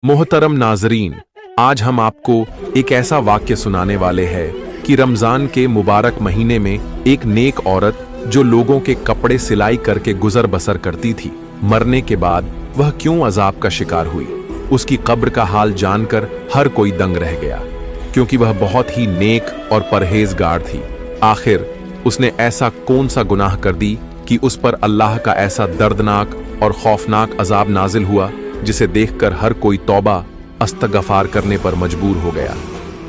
मोहतरम नाजरीन, आज हम आपको एक ऐसा वाक्य सुनाने वाले हैं कि रमजान के मुबारक महीने में एक नेक औरत जो लोगों के कपड़े सिलाई करके गुजर बसर करती थी, मरने के बाद वह क्यों अजाब का शिकार हुई। उसकी कब्र का हाल जानकर हर कोई दंग रह गया, क्योंकि वह बहुत ही नेक और परहेजगार थी। आखिर उसने ऐसा कौन सा गुनाह कर दी कि उस पर अल्लाह का ऐसा दर्दनाक और खौफनाक अजाब नाजिल हुआ, जिसे देखकर हर कोई तौबा अस्तगफार करने पर मजबूर हो गया।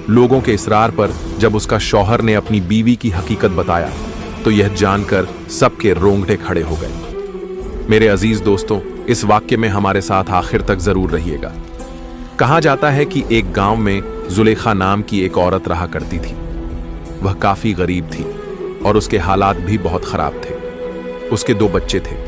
लोगों के इसरार पर जब उसका शौहर ने अपनी बीवी की हकीकत बताया तो यह जानकर सबके रोंगटे खड़े हो गए। मेरे अजीज दोस्तों, इस वाक्य में हमारे साथ आखिर तक जरूर रहिएगा। कहा जाता है कि एक गांव में जुलेखा नाम की एक औरत रहा करती थी। वह काफी गरीब थी और उसके हालात भी बहुत खराब थे। उसके 2 बच्चे थे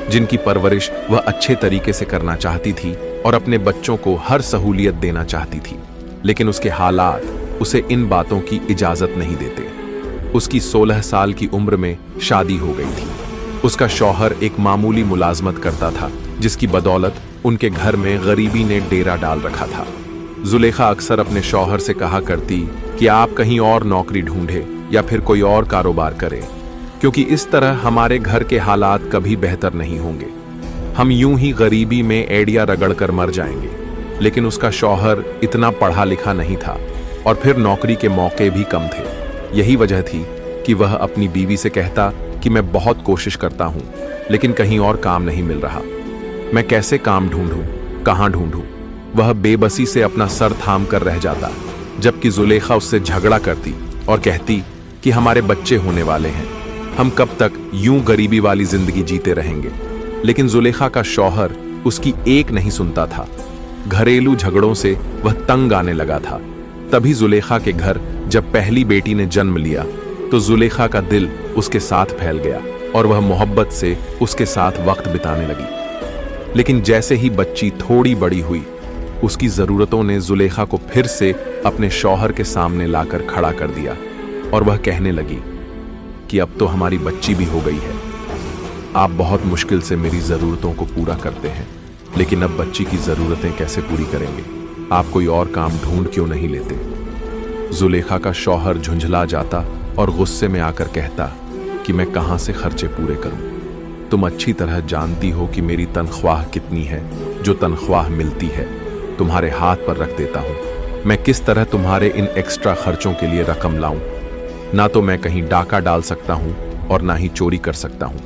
जिनकी परवरिश वह अच्छे तरीके से करना चाहती थी और अपने बच्चों को हर सहूलियत देना चाहती थी, लेकिन उसके हालात उसे इन बातों की इजाजत नहीं देते। उसकी 16 साल की उम्र में शादी हो गई थी। उसका शौहर एक मामूली मुलाजमत करता था, जिसकी बदौलत उनके घर में गरीबी ने डेरा डाल रखा था। जुलेखा अक्सर अपने शौहर से कहा करती कि आप कहीं और नौकरी ढूंढे या फिर कोई और कारोबार करें, क्योंकि इस तरह हमारे घर के हालात कभी बेहतर नहीं होंगे। हम यूं ही गरीबी में एड़िया रगड़कर मर जाएंगे। लेकिन उसका शौहर इतना पढ़ा लिखा नहीं था और फिर नौकरी के मौके भी कम थे। यही वजह थी कि वह अपनी बीवी से कहता कि मैं बहुत कोशिश करता हूं, लेकिन कहीं और काम नहीं मिल रहा। मैं कैसे काम ढूंढूं, कहां ढूंढूं? वह बेबसी से अपना सर थाम कर रह जाता, जबकि जुलेखा उससे झगड़ा करती और कहती कि हमारे बच्चे होने वाले हैं, हम कब तक यूं गरीबी वाली जिंदगी जीते रहेंगे। लेकिन जुलेखा का शौहर उसकी एक नहीं सुनता था। घरेलू झगड़ों से वह तंग आने लगा था। तभी जुलेखा के घर जब पहली बेटी ने जन्म लिया तो जुलेखा का दिल उसके साथ फैल गया और वह मोहब्बत से उसके साथ वक्त बिताने लगी। लेकिन जैसे ही बच्ची थोड़ी बड़ी हुई, उसकी जरूरतों ने जुलेखा को फिर से अपने शौहर के सामने लाकर खड़ा कर दिया और वह कहने लगी कि अब तो हमारी बच्ची भी हो गई है। आप बहुत मुश्किल से मेरी ज़रूरतों को पूरा करते हैं, लेकिन अब बच्ची की ज़रूरतें कैसे पूरी करेंगे? आप कोई और काम ढूंढ क्यों नहीं लेते? जुलेखा का शौहर झुंझला जाता और गुस्से में आकर कहता कि मैं कहां से खर्चे पूरे करूं? तुम अच्छी तरह जानती हो कि मेरी तनख्वाह कितनी है। जो तनख्वाह मिलती है तुम्हारे हाथ पर रख देता हूं। मैं किस तरह तुम्हारे इन एक्स्ट्रा खर्चों के लिए रकम लाऊं? ना तो मैं कहीं डाका डाल सकता हूं और ना ही चोरी कर सकता हूं,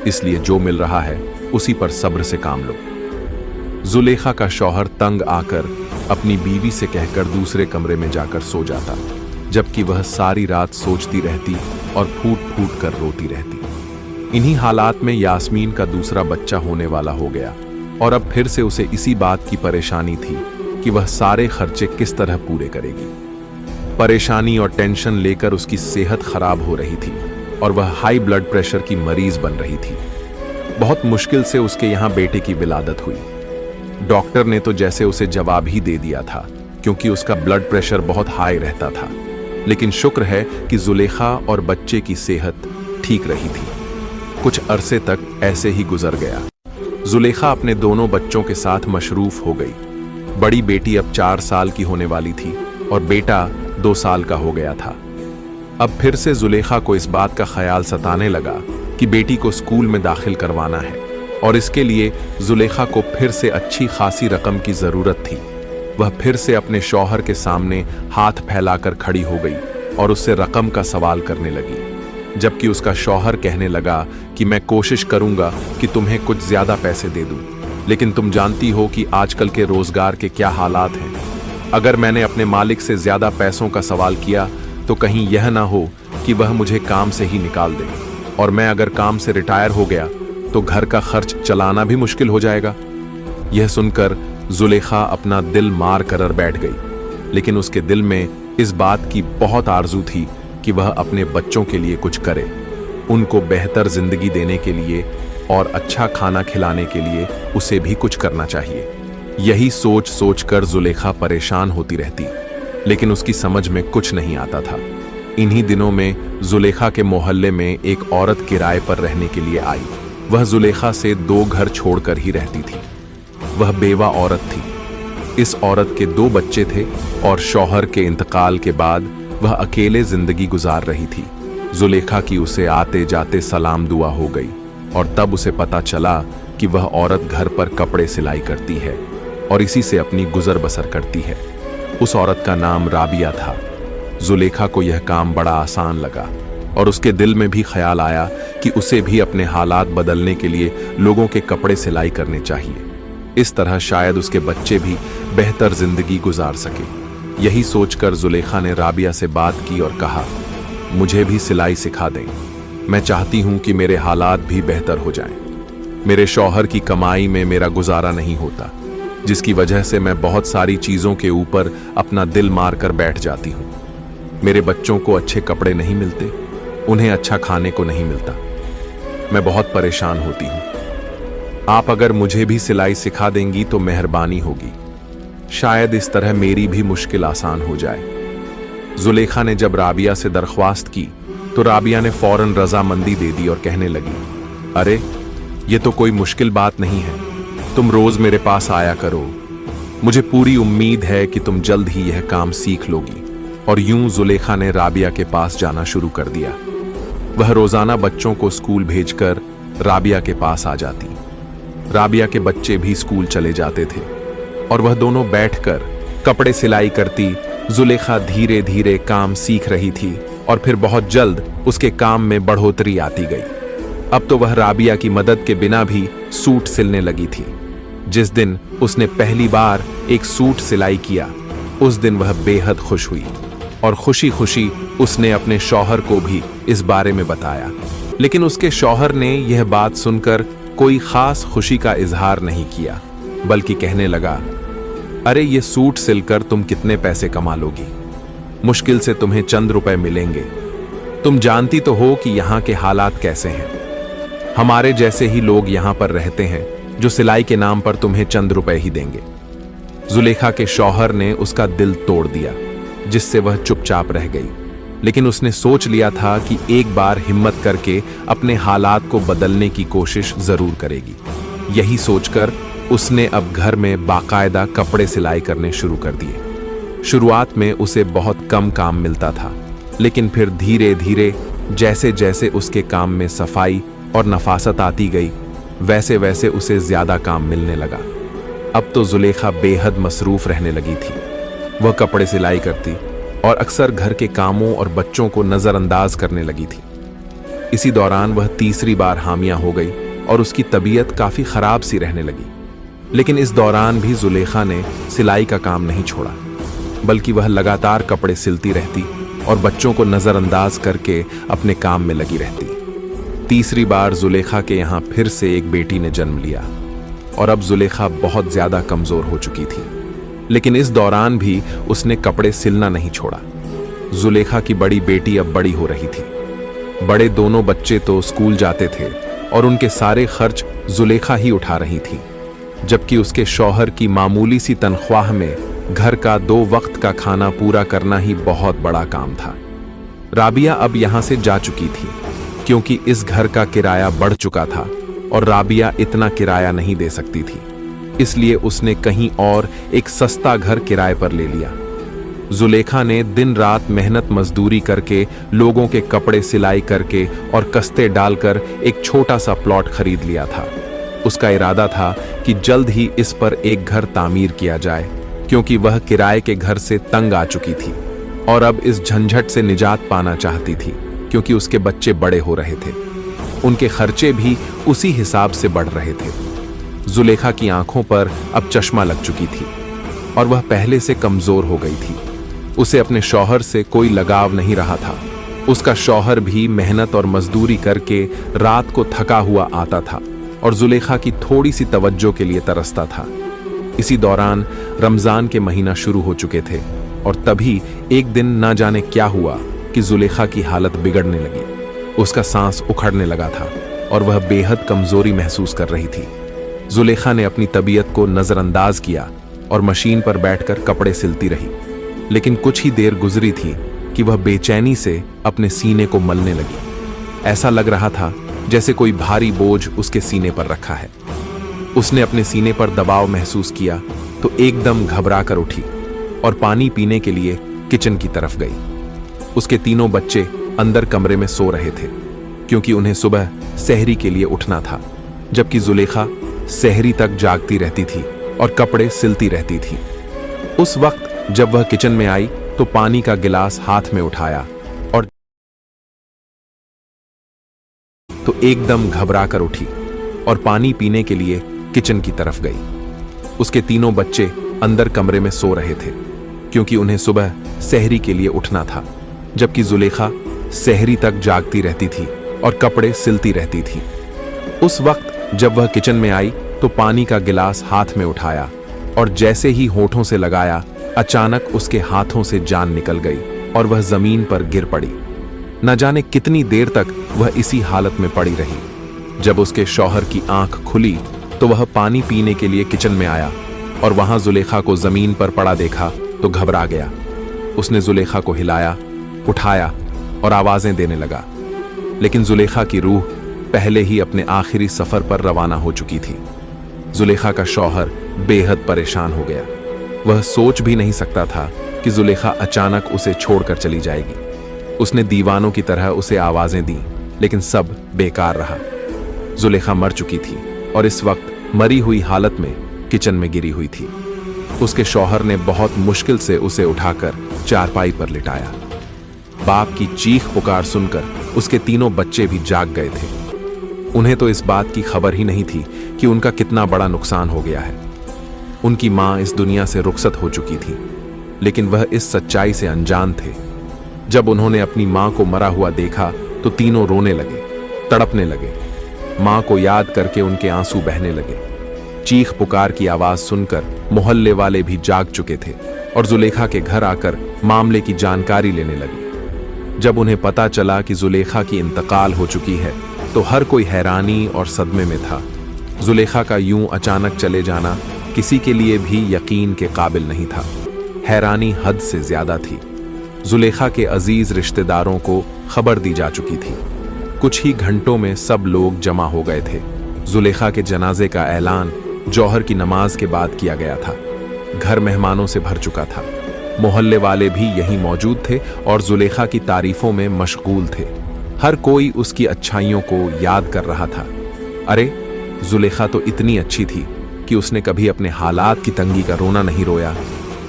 इसलिए जो मिल रहा है उसी पर सब्र से काम लो। जुलेखा का शौहर तंग आकर अपनी बीवी से कहकर दूसरे कमरे में जाकर सो जाता, जबकि वह सारी रात सोचती रहती और फूट फूट कर रोती रहती। इन्हीं हालात में यास्मीन का दूसरा बच्चा होने वाला हो गया और अब फिर से उसे इसी बात की परेशानी थी कि वह सारे खर्चे किस तरह पूरे करेगी। परेशानी और टेंशन लेकर उसकी सेहत खराब हो रही थी और वह हाई ब्लड प्रेशर की मरीज बन रही थी। बहुत मुश्किल से उसके यहाँ बेटे की विलादत हुई। डॉक्टर ने तो जैसे उसे जवाब ही दे दिया था, क्योंकि उसका ब्लड प्रेशर बहुत हाई रहता था। लेकिन शुक्र है कि जुलेखा और बच्चे की सेहत ठीक रही थी। कुछ अरसे तक ऐसे ही गुजर गया। जुलेखा अपने दोनों बच्चों के साथ मशरूफ हो गई। बड़ी बेटी अब 4 साल की होने वाली थी और बेटा 2 साल का हो गया था। अब फिर से जुलेखा को इस बात का ख्याल सताने लगा कि बेटी को स्कूल में दाखिल करवाना है और इसके लिए जुलेखा को फिर से अच्छी खासी रकम की जरूरत थी। वह फिर से अपने शौहर के सामने हाथ फैलाकर खड़ी हो गई और उससे रकम का सवाल करने लगी, जबकि उसका शौहर कहने लगा कि मैं कोशिश करूंगा कि तुम्हें कुछ ज्यादा पैसे दे दूं, लेकिन तुम जानती हो कि आजकल के रोजगार के क्या हालात हैं। अगर मैंने अपने मालिक से ज्यादा पैसों का सवाल किया तो कहीं यह ना हो कि वह मुझे काम से ही निकाल दे, और मैं अगर काम से रिटायर हो गया तो घर का खर्च चलाना भी मुश्किल हो जाएगा। यह सुनकर जुलेखा अपना दिल मार कर बैठ गई, लेकिन उसके दिल में इस बात की बहुत आरजू थी कि वह अपने बच्चों के लिए कुछ करे, उनको बेहतर जिंदगी देने के लिए और अच्छा खाना खिलाने के लिए उसे भी कुछ करना चाहिए। यही सोच सोचकर जुलेखा परेशान होती रहती, लेकिन उसकी समझ में कुछ नहीं आता था। इन्हीं दिनों में जुलेखा के मोहल्ले में एक औरत किराए पर रहने के लिए आई। वह जुलेखा से 2 घर छोड़कर ही रहती थी। वह बेवा औरत थी। इस औरत के 2 बच्चे थे और शौहर के इंतकाल के बाद वह अकेले जिंदगी गुजार रही थी। जुलेखा की उसे आते जाते सलाम दुआ हो गई और तब उसे पता चला कि वह औरत घर पर कपड़े सिलाई करती है और इसी से अपनी गुजर बसर करती है। उस औरत का नाम राबिया था। जुलेखा को यह काम बड़ा आसान लगा और उसके दिल में भी ख्याल आया कि उसे भी अपने हालात बदलने के लिए लोगों के कपड़े सिलाई करने चाहिए। इस तरह शायद उसके बच्चे भी बेहतर जिंदगी गुजार सके। यही सोचकर जुलेखा ने राबिया से बात की और कहा, मुझे भी सिलाई सिखा दें। मैं चाहती हूं कि मेरे हालात भी बेहतर हो जाएं। मेरे शौहर की कमाई में मेरा गुजारा नहीं होता, जिसकी वजह से मैं बहुत सारी चीजों के ऊपर अपना दिल मार कर बैठ जाती हूं। मेरे बच्चों को अच्छे कपड़े नहीं मिलते, उन्हें अच्छा खाने को नहीं मिलता। मैं बहुत परेशान होती हूं। आप अगर मुझे भी सिलाई सिखा देंगी तो मेहरबानी होगी। शायद इस तरह मेरी भी मुश्किल आसान हो जाए। जुलेखा ने जब राबिया से दरख्वास्त की तो राबिया ने फौरन रजामंदी दे दी और कहने लगी, अरे ये तो कोई मुश्किल बात नहीं है, तुम रोज मेरे पास आया करो। मुझे पूरी उम्मीद है कि तुम जल्द ही यह काम सीख लोगी। और यूं जुलेखा ने राबिया के पास जाना शुरू कर दिया। वह रोजाना बच्चों को स्कूल भेजकर राबिया के पास आ जाती। राबिया के बच्चे भी स्कूल चले जाते थे और वह दोनों बैठकर कपड़े सिलाई करती। जुलेखा धीरे धीरे काम सीख रही थी और फिर बहुत जल्द उसके काम में बढ़ोतरी आती गई। अब तो वह राबिया की मदद के बिना भी सूट सिलने लगी थी। जिस दिन उसने पहली बार एक सूट सिलाई किया, उस दिन वह बेहद खुश हुई और खुशी खुशी उसने अपने शौहर को भी इस बारे में बताया। लेकिन उसके शौहर ने यह बात सुनकर कोई खास खुशी का इजहार नहीं किया, बल्कि कहने लगा, अरे ये सूट सिलकर तुम कितने पैसे कमा लोगी? मुश्किल से तुम्हें चंद रुपए मिलेंगे। तुम जानती तो हो कि यहाँ के हालात कैसे हैं। हमारे जैसे ही लोग यहाँ पर रहते हैं जो सिलाई के नाम पर तुम्हें चंद रुपए ही देंगे। जुलेखा के शौहर ने उसका दिल तोड़ दिया, जिससे वह चुपचाप रह गई। लेकिन उसने सोच लिया था कि एक बार हिम्मत करके अपने हालात को बदलने की कोशिश जरूर करेगी। यही सोचकर उसने अब घर में बाकायदा कपड़े सिलाई करने शुरू कर दिए। शुरुआत में उसे बहुत कम काम मिलता था, लेकिन फिर धीरे धीरे जैसे जैसे उसके काम में सफाई और नफासत आती गई, वैसे वैसे उसे ज्यादा काम मिलने लगा। अब तो जुलेखा बेहद मसरूफ रहने लगी थी। वह कपड़े सिलाई करती और अक्सर घर के कामों और बच्चों को नजरअंदाज करने लगी थी। इसी दौरान वह तीसरी बार हामिया हो गई और उसकी तबीयत काफी खराब सी रहने लगी। लेकिन इस दौरान भी जुलेखा ने सिलाई का काम नहीं छोड़ा, बल्कि वह लगातार कपड़े सिलती रहती और बच्चों को नजरअंदाज करके अपने काम में लगी रहती। तीसरी बार जुलेखा के यहाँ फिर से एक बेटी ने जन्म लिया और अब जुलेखा बहुत ज्यादा कमजोर हो चुकी थी। लेकिन इस दौरान भी उसने कपड़े सिलना नहीं छोड़ा। जुलेखा की बड़ी बेटी अब बड़ी हो रही थी। बड़े दोनों बच्चे तो स्कूल जाते थे और उनके सारे खर्च जुलेखा ही उठा रही थी, जबकि उसके शौहर की मामूली सी तनख्वाह में घर का 2 वक्त का खाना पूरा करना ही बहुत बड़ा काम था। राबिया अब यहां से जा चुकी थी, क्योंकि इस घर का किराया बढ़ चुका था और राबिया इतना किराया नहीं दे सकती थी। इसलिए उसने कहीं और एक सस्ता घर किराए पर ले लिया। जुलेखा ने दिन रात मेहनत मजदूरी करके, लोगों के कपड़े सिलाई करके और कस्ते डालकर एक छोटा सा प्लॉट खरीद लिया था। उसका इरादा था कि जल्द ही इस पर एक घर तामीर किया जाए, क्योंकि वह किराए के घर से तंग आ चुकी थी और अब इस झंझट से निजात पाना चाहती थी, क्योंकि उसके बच्चे बड़े हो रहे थे। उनके खर्चे भी उसी हिसाब से बढ़ रहे थे। जुलेखा की आंखों पर अब चश्मा लग चुकी थी और वह पहले से कमजोर हो गई थी। उसे अपने शौहर से कोई लगाव नहीं रहा था। उसका शौहर भी मेहनत और मजदूरी करके रात को थका हुआ आता था और जुलेखा की थोड़ी सी तवज्जो के लिए तरसता था। इसी दौरान रमजान के महीना शुरू हो चुके थे और तभी एक दिन ना जाने क्या हुआ कि जुलेखा की हालत बिगड़ने लगी। उसका सांस उखड़ने लगा था और वह बेहद कमजोरी महसूस कर रही थी। जुलेखा ने अपनी तबीयत को नजरअंदाज किया और मशीन पर बैठकर कपड़े सिलती रही। लेकिन कुछ ही देर गुजरी थी कि वह बेचैनी से अपने सीने को मलने लगी। ऐसा लग रहा था जैसे कोई भारी बोझ उसके सीने पर रखा है। उसने अपने सीने पर दबाव महसूस किया तो एकदम घबरा कर उठी और पानी पीने के लिए किचन की तरफ गई। उसके तीनों बच्चे अंदर कमरे में सो रहे थे क्योंकि उन्हें सुबह सहरी के लिए उठना था, जबकि जुलेखा सहरी तक जागती रहती थी और कपड़े सिलती रहती थी। उस वक्त जब वह किचन में आई तो पानी का गिलास हाथ में उठाया और तो एकदम घबरा कर उठी और पानी पीने के लिए किचन की तरफ गई। उसके तीनों बच्चे अंदर कमरे में सो रहे थे क्योंकि उन्हें सुबह सहरी के लिए उठना था, जबकि जुलेखा सहरी तक जागती रहती थी और कपड़े सिलती रहती थी। उस वक्त जब वह किचन में आई तो पानी का गिलास हाथ में उठाया और जैसे ही होठों से लगाया, अचानक उसके हाथों से जान निकल गई और वह जमीन पर गिर पड़ी। न जाने कितनी देर तक वह इसी हालत में पड़ी रही। जब उसके शौहर की आंख खुली तो वह पानी पीने के लिए किचन में आया और वहां जुलेखा को जमीन पर पड़ा देखा तो घबरा गया। उसने जुलेखा को हिलाया, उठाया और आवाजें देने लगा, लेकिन जुलेखा की रूह पहले ही अपने आखिरी सफर पर रवाना हो चुकी थी। जुलेखा का शौहर बेहद परेशान हो गया। वह सोच भी नहीं सकता था कि जुलेखा अचानक उसे छोड़कर चली जाएगी। उसने दीवानों की तरह उसे आवाजें दी, लेकिन सब बेकार रहा। जुलेखा मर चुकी थी और इस वक्त मरी हुई हालत में किचन में गिरी हुई थी। उसके शौहर ने बहुत मुश्किल से उसे उठाकर चारपाई पर लिटाया। बाप की चीख पुकार सुनकर उसके तीनों बच्चे भी जाग गए थे। उन्हें तो इस बात की खबर ही नहीं थी कि उनका कितना बड़ा नुकसान हो गया है। उनकी मां इस दुनिया से रुखसत हो चुकी थी, लेकिन वह इस सच्चाई से अनजान थे। जब उन्होंने अपनी मां को मरा हुआ देखा तो तीनों रोने लगे, तड़पने लगे। मां को याद करके उनके आंसू बहने लगे। चीख पुकार की आवाज सुनकर मोहल्ले वाले भी जाग चुके थे और जुलेखा के घर आकर मामले की जानकारी लेने लगे। जब उन्हें पता चला कि जुलेखा की इंतकाल हो चुकी है तो हर कोई हैरानी और सदमे में था। जुलेखा का यूं अचानक चले जाना किसी के लिए भी यकीन के काबिल नहीं था। हैरानी हद से ज्यादा थी। जुलेखा के अजीज रिश्तेदारों को खबर दी जा चुकी थी। कुछ ही घंटों में सब लोग जमा हो गए थे। जुलेखा के जनाजे का ऐलान जौहर की नमाज के बाद किया गया था। घर मेहमानों से भर चुका था। मोहल्ले वाले भी यहीं मौजूद थे और जुलेखा की तारीफों में मशगूल थे। हर कोई उसकी अच्छाइयों को याद कर रहा था। अरे, जुलेखा तो इतनी अच्छी थी कि उसने कभी अपने हालात की तंगी का रोना नहीं रोया।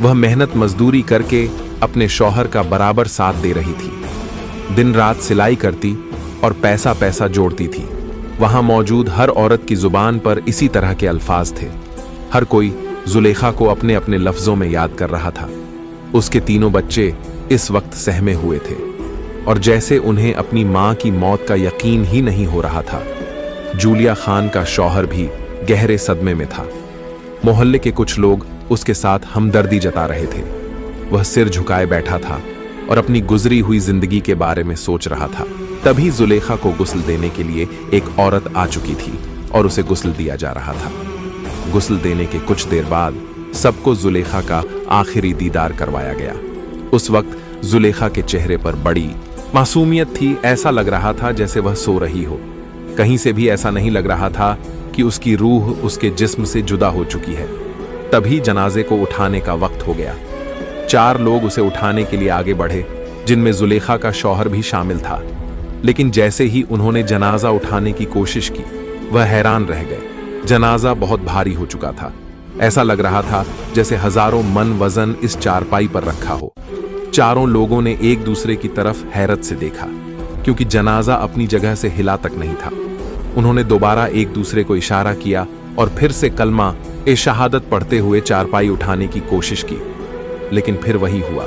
वह मेहनत मजदूरी करके अपने शौहर का बराबर साथ दे रही थी। दिन रात सिलाई करती और पैसा पैसा जोड़ती थी। वहां मौजूद हर औरत की जुबान पर इसी तरह के अल्फाज थे। हर कोई जुलेखा को अपने अपने लफ्जों में याद कर रहा था। उसके तीनों बच्चे इस वक्त सहमे हुए थे और जैसे उन्हें अपनी मां की मौत का यकीन ही नहीं हो रहा था। जूलिया खान का शौहर भी गहरे सदमे में था। मोहल्ले के कुछ लोग उसके साथ हमदर्दी जता रहे थे। वह सिर झुकाए बैठा था और अपनी गुजरी हुई जिंदगी के बारे में सोच रहा था। तभी जुलेखा को गुस्ल देने के लिए एक औरत आ चुकी थी और उसे गुस्ल दिया जा रहा था। गुस्ल देने के कुछ देर बाद सबको जुलेखा का आखिरी दीदार करवाया गया। उस वक्त जुलेखा के चेहरे पर बड़ी मासूमियत थी। ऐसा लग रहा था जैसे वह सो रही हो। कहीं से भी ऐसा नहीं लग रहा था कि उसकी रूह उसके जिस्म से जुदा हो चुकी है। तभी जनाजे को उठाने का वक्त हो गया। 4 लोग उसे उठाने के लिए आगे बढ़े, जिनमें जुलेखा का शौहर भी शामिल था। लेकिन जैसे ही उन्होंने जनाजा उठाने की कोशिश की, वह हैरान रह गए। जनाजा बहुत भारी हो चुका था। ऐसा लग रहा था जैसे हजारों मन वजन इस चारपाई पर रखा हो। चारों लोगों ने एक दूसरे की तरफ हैरत से देखा, क्योंकि जनाजा अपनी जगह से हिला तक नहीं था। उन्होंने दोबारा एक दूसरे को इशारा किया और फिर से कलमा ए शहादत पढ़ते हुए चारपाई उठाने की कोशिश की, लेकिन फिर वही हुआ।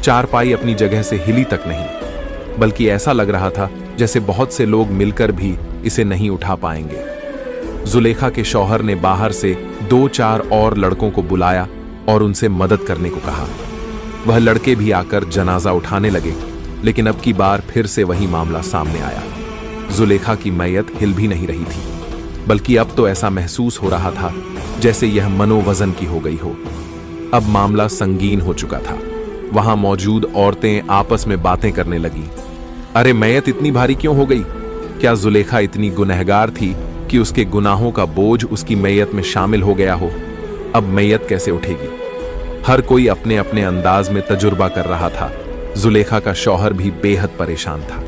चारपाई अपनी जगह से हिली तक नहीं, बल्कि ऐसा लग रहा था जैसे बहुत से लोग मिलकर भी इसे नहीं उठा पाएंगे। जुलेखा के शौहर ने बाहर से 2-4 और लड़कों को बुलाया और उनसे मदद करने को कहा। वह लड़के भी आकर जनाजा उठाने लगे, लेकिन अब की बार फिर से वही मामला सामने आया। जुलेखा की मैयत हिल भी नहीं रही थी, बल्कि अब तो ऐसा महसूस हो रहा था जैसे यह मनोवजन की हो गई हो। अब मामला संगीन हो चुका था। वहां मौजूद औरतें आपस में बातें करने लगी। अरे, मैयत इतनी भारी क्यों हो गई? क्या जुलेखा इतनी गुनहगार थी कि उसके गुनाहों का बोझ उसकी मैयत में शामिल हो गया हो? अब मैयत कैसे उठेगी। हर कोई अपने अपने अंदाज में तजुर्बा कर रहा था। जुलेखा का शौहर भी बेहद परेशान था।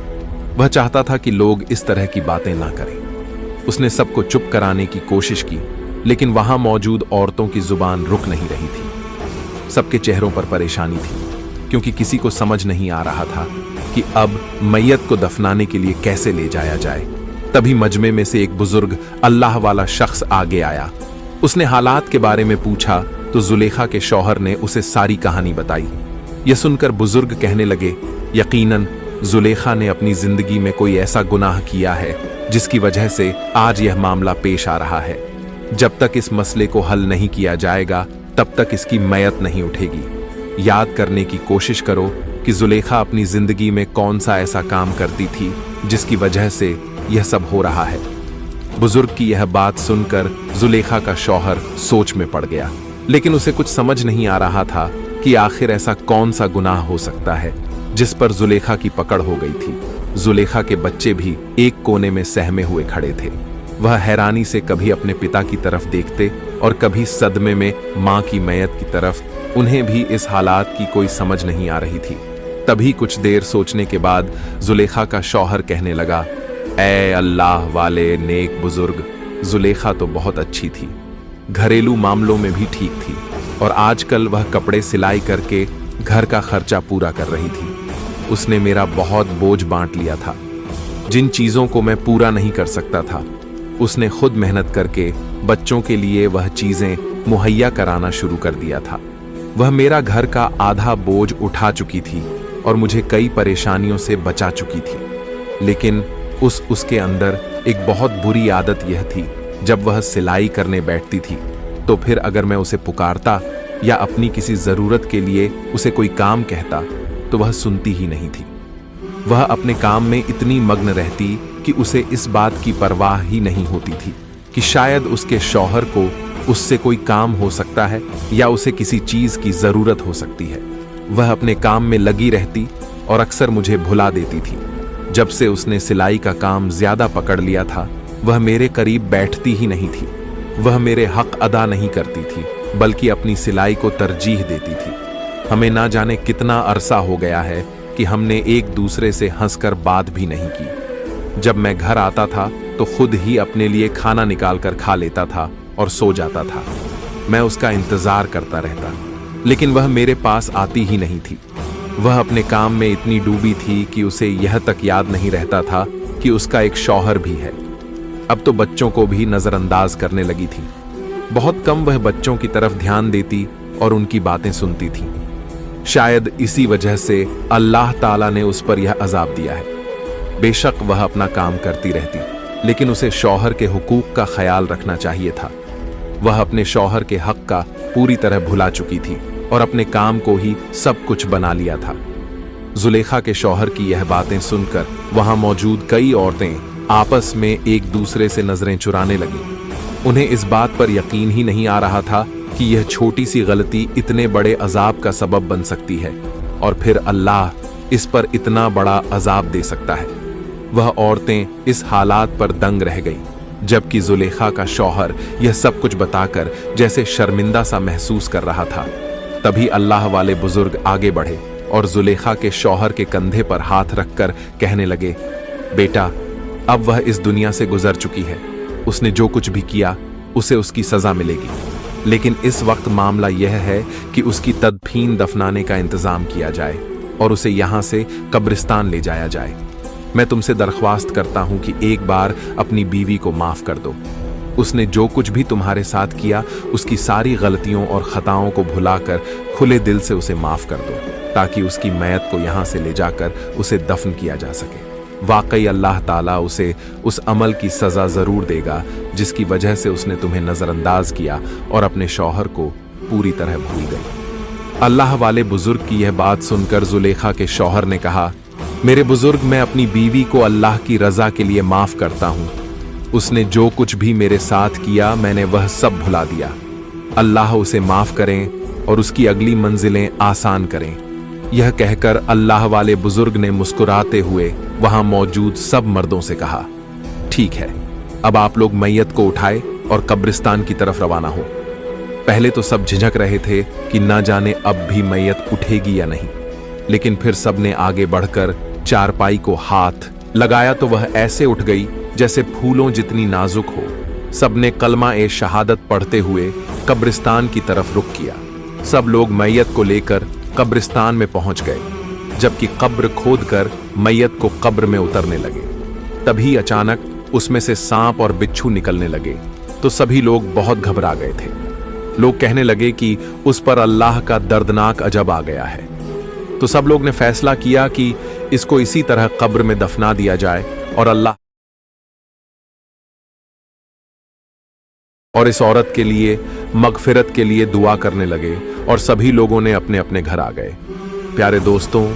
वह चाहता था कि लोग इस तरह की बातें ना करें। उसने सबको चुप कराने की कोशिश की, लेकिन वहां मौजूद औरतों की जुबान रुक नहीं रही थी। सबके चेहरों पर परेशानी थी, क्योंकि किसी को समझ नहीं आ रहा था कि अब मैयत को दफनाने के लिए कैसे ले जाया जाए। तभी मजमे में से एक बुजुर्ग अल्लाह वाला शख्स आगे आया। उसने हालात के बारे में पूछा तो जुलेखा के शौहर ने उसे सारी कहानी बताई। यह सुनकर बुजुर्ग कहने लगे, यकीनन जुलेखा ने अपनी जिंदगी में कोई ऐसा गुनाह किया है जिसकी वजह से आज यह मामला पेश आ रहा है। जब तक इस मसले को हल नहीं किया जाएगा तब तक इसकी मैयत नहीं उठेगी। याद करने की कोशिश करो कि जुलेखा अपनी जिंदगी में कौन सा ऐसा काम करती थी जिसकी वजह से यह सब हो रहा है। बुजुर्ग की यह बात सुनकर जुलेखा का शौहर सोच में पड़ गया, लेकिन उसे कुछ समझ नहीं आ रहा था कि आखिर ऐसा कौन सा गुनाह हो सकता है जिस पर जुलेखा की पकड़ हो गई थी। जुलेखा के बच्चे भी एक कोने में सहमे हुए खड़े थे। वह हैरानी से कभी अपने पिता की तरफ देखते और कभी सदमे में मां की मैयत की तरफ। उन्हें भी इस हालात की कोई समझ नहीं आ रही थी। तभी कुछ देर सोचने के बाद जुलेखा का शौहर कहने लगा, ऐ अल्लाह वाले नेक बुजुर्ग, जुलेखा तो बहुत अच्छी थी, घरेलू मामलों में भी ठीक थी और आजकल वह कपड़े सिलाई करके घर का खर्चा पूरा कर रही थी। उसने मेरा बहुत बोझ बांट लिया था। जिन चीजों को मैं पूरा नहीं कर सकता था, उसने खुद मेहनत करके बच्चों के लिए वह चीजें मुहैया कराना शुरू कर दिया था। वह मेरा घर का आधा बोझ उठा चुकी थी और मुझे कई परेशानियों से बचा चुकी थी। लेकिन उसके अंदर एक बहुत बुरी आदत यह थी, जब वह सिलाई करने बैठती थी तो फिर अगर मैं उसे पुकारता या अपनी किसी जरूरत के लिए उसे कोई काम कहता तो वह सुनती ही नहीं थी। वह अपने काम में इतनी मग्न रहती कि उसे इस बात की परवाह ही नहीं होती थी कि शायद उसके शौहर को उससे कोई काम हो सकता है या उसे किसी चीज की जरूरत हो सकती है। वह अपने काम में लगी रहती और अक्सर मुझे भुला देती थी। जब से उसने सिलाई का काम ज्यादा पकड़ लिया था, वह मेरे करीब बैठती ही नहीं थी। वह मेरे हक अदा नहीं करती थी, बल्कि अपनी सिलाई को तरजीह देती थी। हमें ना जाने कितना अरसा हो गया है कि हमने एक दूसरे से हंसकर बात भी नहीं की। जब मैं घर आता था तो खुद ही अपने लिए खाना निकाल कर खा लेता था और सो जाता था। मैं उसका इंतजार करता रहता, लेकिन वह मेरे पास आती ही नहीं थी। वह अपने काम में इतनी डूबी थी कि उसे यह तक याद नहीं रहता था कि उसका एक शौहर भी है। अब तो बच्चों को भी नजरअंदाज करने लगी थी। बहुत कम वह बच्चों की तरफ ध्यान देती और उनकी बातें सुनती थी। शायद इसी वजह से अल्लाह ताला ने उस पर यह अजाब दिया है। बेशक वह अपना काम करती रहती, लेकिन उसे शौहर के हुकूक का ख्याल रखना चाहिए था। वह अपने शौहर के हक का पूरी तरह भुला चुकी थी और अपने काम को ही सब कुछ बना लिया था। जुलेखा के शौहर की यह बातें सुनकर वहां मौजूद कई औरतें आपस में एक दूसरे से नजरें चुराने लगीं। उन्हें इस बात पर यकीन ही नहीं आ रहा था कि यह छोटी सी गलती इतने बड़े अजाब का सबब बन सकती है और फिर अल्लाह इस पर इतना बड़ा अजाब दे सकता है। वह औरतें इस हालात पर दंग रह गईं, जबकि जुलेखा का शौहर यह सब कुछ बताकर जैसे शर्मिंदा सा महसूस कर रहा था। तभी अल्लाह वाले बुजुर्ग आगे बढ़े और जुलेखा के शौहर के कंधे पर हाथ रखकर कहने लगे, बेटा, अब वह इस दुनिया से गुजर चुकी है। उसने जो कुछ भी किया उसे उसकी सजा मिलेगी, लेकिन इस वक्त मामला यह है कि उसकी तदफीन दफनाने का इंतजाम किया जाए और उसे यहां से कब्रिस्तान ले जाया जाए। मैं तुमसे दरख्वास्त करता हूं कि एक बार अपनी बीवी को माफ कर दो। उसने जो कुछ भी तुम्हारे साथ किया, उसकी सारी गलतियों और खताओं को भुलाकर खुले दिल से उसे माफ कर दो, ताकि उसकी मैयत को यहां से ले जाकर उसे दफन किया जा सके। वाकई अल्लाह ताला उसे उस अमल की सजा जरूर देगा जिसकी वजह से उसने तुम्हें नजरअंदाज किया और अपने शौहर को पूरी तरह भूल गई। अल्लाह वाले बुजुर्ग की यह बात सुनकर जुलेखा के शौहर ने कहा, मेरे बुजुर्ग, मैं अपनी बीवी को अल्लाह की रजा के लिए माफ करता हूं। उसने जो कुछ भी मेरे साथ किया मैंने वह सब भुला दिया। अल्लाह उसे माफ करें और उसकी अगली मंजिलें आसान करें। यह कहकर अल्लाह वाले बुजुर्ग ने मुस्कुराते हुए वहां मौजूद सब मर्दों से कहा, ठीक है, अब आप लोग मैयत को उठाए और कब्रिस्तान की तरफ रवाना हो। पहले तो सब झिझक रहे थे कि ना जाने अब भी मैयत उठेगी या नहीं, लेकिन फिर सबने आगे बढ़कर चारपाई को हाथ लगाया तो वह ऐसे उठ गई जैसे फूलों जितनी नाजुक हो। सबने कलमा ए शहादत पढ़ते हुए कब्रिस्तान की तरफ रुख किया। सब लोग मैयत को लेकर कब्रिस्तान में पहुंच गए, जबकि कब्र खोदकर मैयत को कब्र में उतरने लगे। तभी अचानक उसमें से सांप और बिच्छू निकलने लगे तो सभी लोग बहुत घबरा गए थे। लोग कहने लगे कि उस पर अल्लाह का दर्दनाक अजब आ गया है। तो सब लोग ने फैसला किया कि इसको इसी तरह कब्र में दफना दिया जाए और अल्लाह और इस औरत के लिए मगफिरत के लिए दुआ करने लगे और सभी लोगों ने अपने अपने घर आ गए। प्यारे दोस्तों,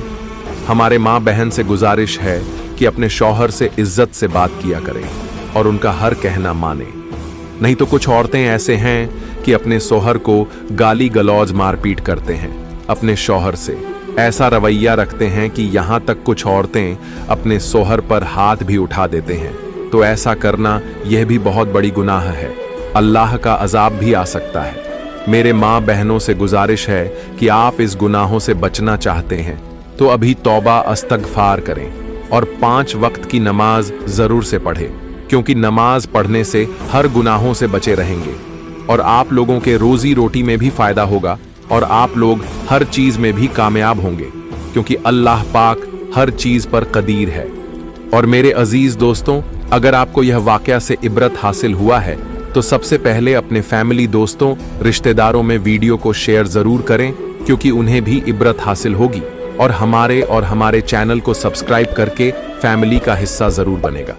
हमारे माँ बहन से गुजारिश है कि अपने शौहर से इज्जत से बात किया करें और उनका हर कहना माने। नहीं तो कुछ औरतें ऐसे हैं कि अपने शौहर को गाली गलौज मारपीट करते हैं, अपने शौहर से ऐसा रवैया रखते हैं कि यहाँ तक कुछ औरतें अपने शौहर पर हाथ भी उठा देते हैं। तो ऐसा करना यह भी बहुत बड़ी गुनाह है, अल्लाह का अजाब भी आ सकता है। मेरे माँ बहनों से गुजारिश है कि आप इस गुनाहों से बचना चाहते हैं तो अभी तौबा अस्तगफार करें और 5 वक्त की नमाज जरूर से पढ़ें, क्योंकि नमाज पढ़ने से हर गुनाहों से बचे रहेंगे और आप लोगों के रोजी रोटी में भी फायदा होगा और आप लोग हर चीज में भी कामयाब होंगे, क्योंकि अल्लाह पाक हर चीज पर कदीर है। और मेरे अजीज दोस्तों, अगर आपको यह वाकया से इबरत हासिल हुआ है तो सबसे पहले अपने फैमिली, दोस्तों, रिश्तेदारों में वीडियो को शेयर जरूर करें, क्योंकि उन्हें भी इबरत हासिल होगी और हमारे चैनल को सब्सक्राइब करके फैमिली का हिस्सा जरूर बनेगा।